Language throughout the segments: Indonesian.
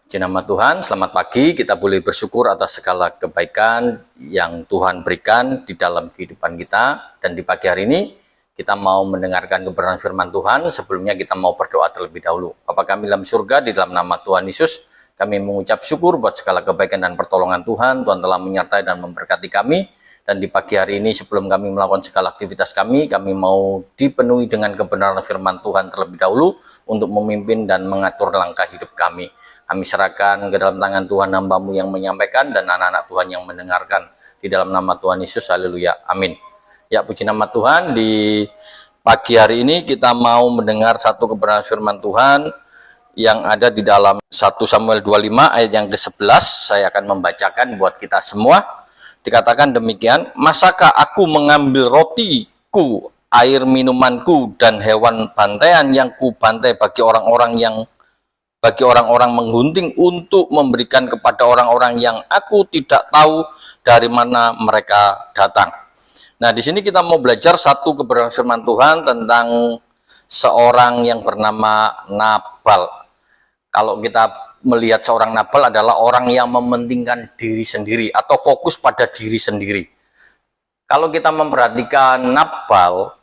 Puji nama Tuhan, selamat pagi. Kita boleh bersyukur atas segala kebaikan yang Tuhan berikan di dalam kehidupan kita. Dan di pagi hari ini, kita mau mendengarkan kebenaran firman Tuhan. Sebelumnya kita mau berdoa terlebih dahulu. Bapa kami dalam surga, di dalam nama Tuhan Yesus, kami mengucap syukur buat segala kebaikan dan pertolongan Tuhan. Tuhan telah menyertai dan memberkati kami. Dan di pagi hari ini, sebelum kami melakukan segala aktivitas kami mau dipenuhi dengan kebenaran firman Tuhan terlebih dahulu untuk memimpin dan mengatur langkah hidup kami. Kami serahkan ke dalam tangan Tuhan hamba-Mu yang menyampaikan dan anak-anak Tuhan yang mendengarkan. Di dalam nama Tuhan Yesus, haleluya, amin. Ya, puji nama Tuhan. Di pagi hari ini kita mau mendengar satu kebenaran firman Tuhan yang ada di dalam 1 Samuel 25 ayat yang ke-11. Saya akan membacakan buat kita semua. Dikatakan demikian, masakah aku mengambil rotiku, air minumanku, dan hewan bantaian yang ku bantai bagi orang-orang menggunting untuk memberikan kepada orang-orang yang aku tidak tahu dari mana mereka datang. Nah, di sini kita mau belajar satu kebenaran firman Tuhan tentang seorang yang bernama Nabal. Kalau kita melihat seorang Nabal adalah orang yang mementingkan diri sendiri atau fokus pada diri sendiri. Kalau kita memperhatikan Nabal,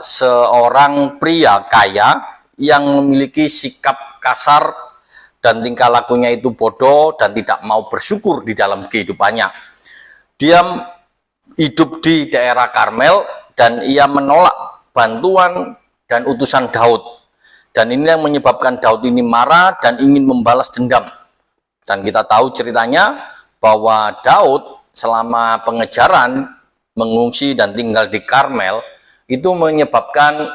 seorang pria kaya yang memiliki sikap kasar dan tingkah lakunya itu bodoh dan tidak mau bersyukur di dalam kehidupannya. Dia hidup di daerah Karmel dan ia menolak bantuan dan utusan Daud. Dan ini yang menyebabkan Daud ini marah dan ingin membalas dendam. Dan kita tahu ceritanya bahwa Daud selama pengejaran mengungsi dan tinggal di Karmel itu menyebabkan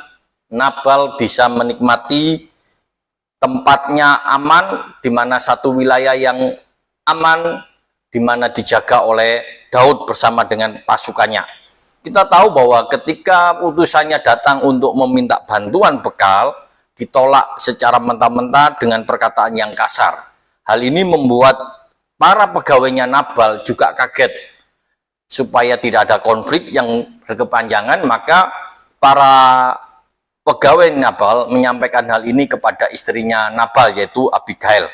Nabal bisa menikmati tempatnya aman, di mana satu wilayah yang aman, di mana dijaga oleh Daud bersama dengan pasukannya. Kita tahu bahwa ketika utusannya datang untuk meminta bantuan bekal, ditolak secara mentah-mentah dengan perkataan yang kasar. Hal ini membuat para pegawainya Nabal juga kaget. Supaya tidak ada konflik yang berkepanjangan, maka para pegawai Nabal menyampaikan hal ini kepada istrinya Nabal, yaitu Abigail.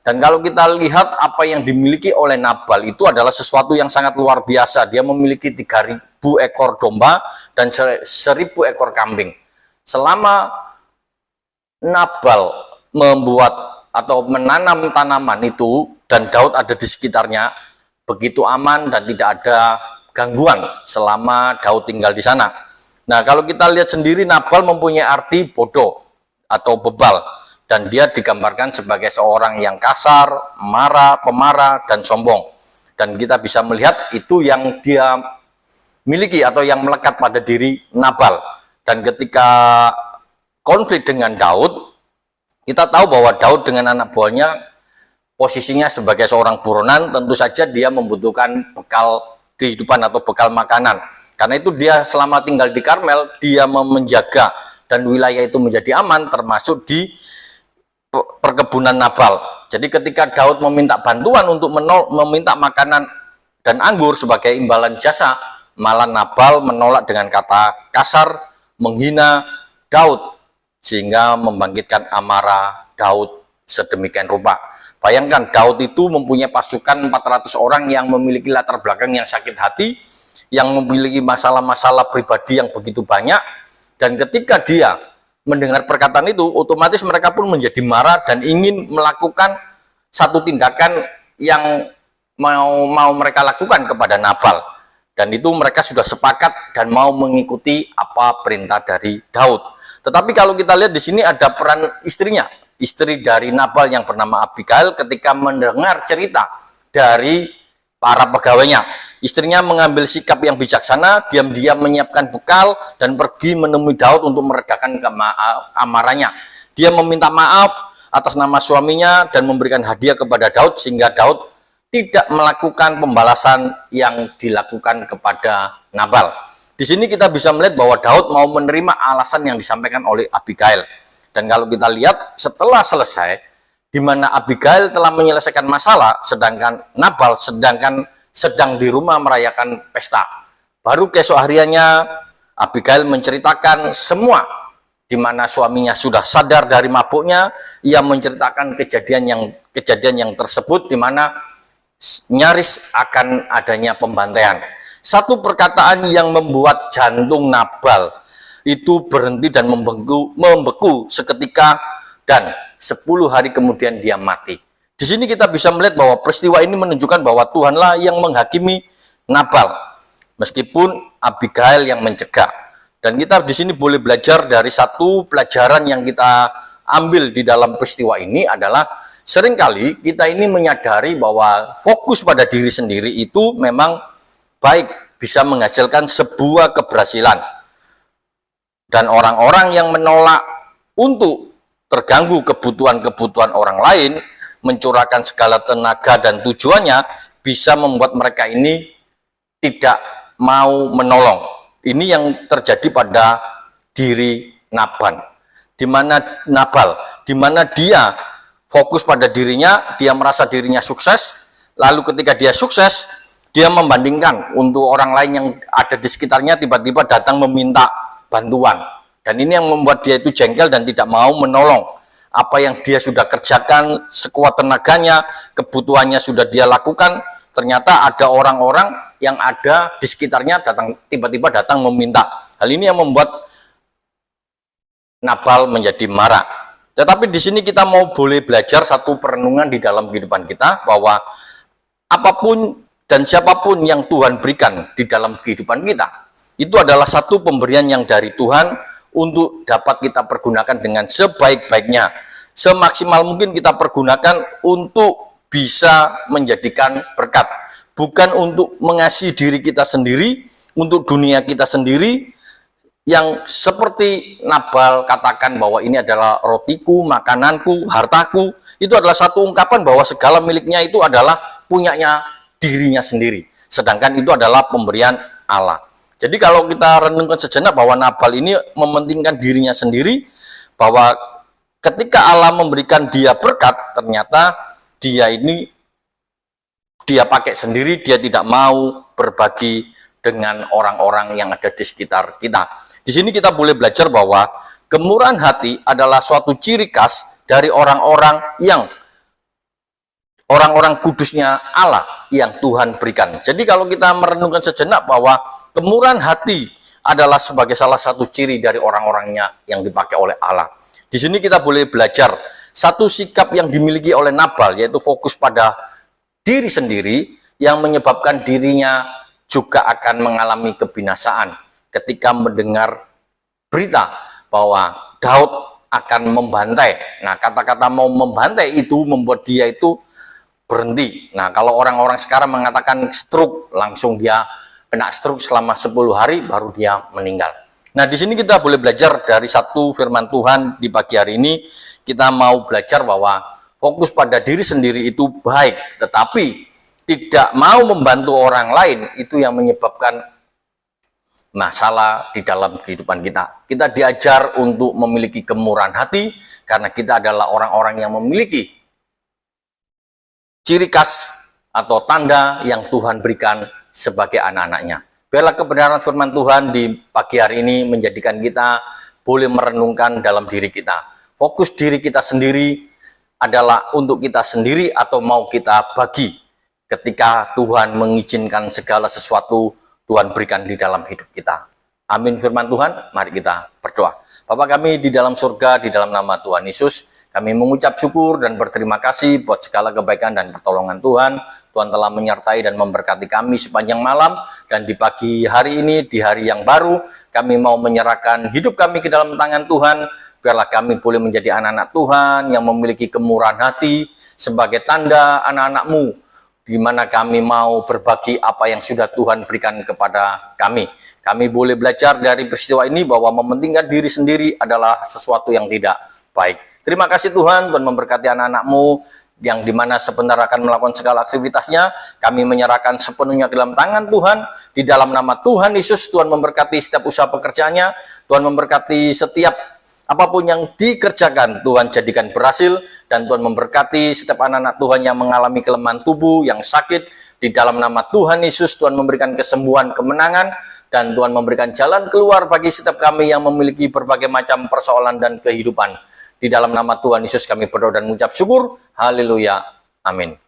Dan kalau kita lihat apa yang dimiliki oleh Nabal itu adalah sesuatu yang sangat luar biasa. Dia memiliki 3.000 ekor domba dan 1.000 ekor kambing. Selama Nabal membuat atau menanam tanaman itu dan Daud ada di sekitarnya, begitu aman dan tidak ada gangguan selama Daud tinggal di sana. Nah, kalau kita lihat sendiri, Nabal mempunyai arti bodoh atau bebal, dan dia digambarkan sebagai seorang yang kasar, marah, pemarah, dan sombong. Dan kita bisa melihat itu yang dia miliki atau yang melekat pada diri Nabal. Dan ketika konflik dengan Daud, kita tahu bahwa Daud dengan anak buahnya posisinya sebagai seorang buronan, tentu saja dia membutuhkan bekal kehidupan atau bekal makanan. Karena itu dia selama tinggal di Karmel, dia menjaga dan wilayah itu menjadi aman, termasuk di perkebunan Nabal. Jadi ketika Daud meminta bantuan untuk meminta makanan dan anggur sebagai imbalan jasa, malah Nabal menolak dengan kata kasar, menghina Daud, sehingga membangkitkan amarah Daud sedemikian rupa. Bayangkan, Daud itu mempunyai pasukan 400 orang yang memiliki latar belakang yang sakit hati, yang memiliki masalah-masalah pribadi yang begitu banyak, dan ketika dia mendengar perkataan itu, otomatis mereka pun menjadi marah dan ingin melakukan satu tindakan yang mau mereka lakukan kepada Nabal. Dan itu mereka sudah sepakat dan mau mengikuti apa perintah dari Daud. Tetapi kalau kita lihat di sini ada peran istrinya, istri dari Nabal yang bernama Abigail. Ketika mendengar cerita dari para pegawainya, istrinya mengambil sikap yang bijaksana, diam-diam menyiapkan bekal dan pergi menemui Daud untuk meredakan amarahnya. Dia meminta maaf atas nama suaminya dan memberikan hadiah kepada Daud, sehingga Daud tidak melakukan pembalasan yang dilakukan kepada Nabal. Di sini kita bisa melihat bahwa Daud mau menerima alasan yang disampaikan oleh Abigail. Dan kalau kita lihat setelah selesai, di mana Abigail telah menyelesaikan masalah, sedangkan Nabal sedang di rumah merayakan pesta. Baru keesok hariannya Abigail menceritakan semua di mana suaminya sudah sadar dari mabuknya. Ia menceritakan kejadian yang tersebut, di mana nyaris akan adanya pembantaian. Satu perkataan yang membuat jantung Nabal itu berhenti dan membeku seketika, dan 10 hari kemudian dia mati. Di sini kita bisa melihat bahwa peristiwa ini menunjukkan bahwa Tuhanlah yang menghakimi Nabal, meskipun Abigail yang mencegah. Dan kita di sini boleh belajar dari satu pelajaran yang kita ambil di dalam peristiwa ini adalah seringkali kita ini menyadari bahwa fokus pada diri sendiri itu memang baik, bisa menghasilkan sebuah keberhasilan. Dan orang-orang yang menolak untuk terganggu kebutuhan-kebutuhan orang lain, mencurahkan segala tenaga dan tujuannya, bisa membuat mereka ini tidak mau menolong. Ini yang terjadi pada diri Nabal, di mana dia fokus pada dirinya, dia merasa dirinya sukses, lalu ketika dia sukses, dia membandingkan untuk orang lain yang ada di sekitarnya tiba-tiba datang meminta bantuan. Dan ini yang membuat dia itu jengkel dan tidak mau menolong. Apa yang dia sudah kerjakan sekuat tenaganya, kebutuhannya sudah dia lakukan, ternyata ada orang-orang yang ada di sekitarnya tiba-tiba datang meminta. Hal ini yang membuat Nabal menjadi marah. Tetapi di sini kita boleh belajar satu perenungan di dalam kehidupan kita, bahwa apapun dan siapapun yang Tuhan berikan di dalam kehidupan kita, itu adalah satu pemberian yang dari Tuhan untuk dapat kita pergunakan dengan sebaik-baiknya. Semaksimal mungkin kita pergunakan untuk bisa menjadikan berkat. Bukan untuk mengasihi diri kita sendiri, untuk dunia kita sendiri, yang seperti Nabal katakan bahwa ini adalah rotiku, makananku, hartaku. Itu adalah satu ungkapan bahwa segala miliknya itu adalah punyanya dirinya sendiri. Sedangkan itu adalah pemberian Allah. Jadi kalau kita renungkan sejenak bahwa Nabal ini mementingkan dirinya sendiri, bahwa ketika Allah memberikan dia berkat, ternyata dia pakai sendiri, dia tidak mau berbagi dengan orang-orang yang ada di sekitar kita. Di sini kita boleh belajar bahwa kemurahan hati adalah suatu ciri khas dari orang-orang kudusnya Allah yang Tuhan berikan. Jadi kalau kita merenungkan sejenak bahwa kemurahan hati adalah sebagai salah satu ciri dari orang-orangnya yang dipakai oleh Allah. Di sini kita boleh belajar satu sikap yang dimiliki oleh Nabal, yaitu fokus pada diri sendiri, yang menyebabkan dirinya juga akan mengalami kebinasaan ketika mendengar berita bahwa Daud akan membantai. Nah, kata-kata mau membantai itu membuat dia itu berhenti. Nah, kalau orang-orang sekarang mengatakan stroke, langsung dia kena stroke selama 10 hari baru dia meninggal. Nah, di sini kita boleh belajar dari satu firman Tuhan di pagi hari ini. Kita mau belajar bahwa fokus pada diri sendiri itu baik, tetapi tidak mau membantu orang lain itu yang menyebabkan masalah di dalam kehidupan kita. Kita diajar untuk memiliki kemurahan hati karena kita adalah orang-orang yang memiliki ciri khas atau tanda yang Tuhan berikan sebagai anak-anaknya. Biarlah kebenaran firman Tuhan di pagi hari ini menjadikan kita boleh merenungkan dalam diri kita. Fokus diri kita sendiri adalah untuk kita sendiri atau mau kita bagi ketika Tuhan mengizinkan segala sesuatu Tuhan berikan di dalam hidup kita. Amin firman Tuhan, mari kita berdoa. Bapa kami di dalam surga, di dalam nama Tuhan Yesus, kami mengucap syukur dan berterima kasih buat segala kebaikan dan pertolongan Tuhan. Tuhan telah menyertai dan memberkati kami sepanjang malam, dan di pagi hari ini, di hari yang baru, kami mau menyerahkan hidup kami ke dalam tangan Tuhan. Biarlah kami boleh menjadi anak-anak Tuhan yang memiliki kemurahan hati sebagai tanda anak-anak-Mu, di mana kami mau berbagi apa yang sudah Tuhan berikan kepada kami. Kami boleh belajar dari peristiwa ini bahwa mementingkan diri sendiri adalah sesuatu yang tidak baik. Terima kasih Tuhan, Tuhan memberkati anak-anak-Mu yang dimana sebentar akan melakukan segala aktivitasnya. Kami menyerahkan sepenuhnya ke dalam tangan Tuhan. Di dalam nama Tuhan Yesus, Tuhan memberkati setiap usaha pekerjaannya. Tuhan memberkati setiap Apapun yang dikerjakan, Tuhan jadikan berhasil, dan Tuhan memberkati setiap anak-anak Tuhan yang mengalami kelemahan tubuh, yang sakit. Di dalam nama Tuhan Yesus, Tuhan memberikan kesembuhan, kemenangan, dan Tuhan memberikan jalan keluar bagi setiap kami yang memiliki berbagai macam persoalan dan kehidupan. Di dalam nama Tuhan Yesus kami berdoa dan mengucap syukur. Haleluya. Amin.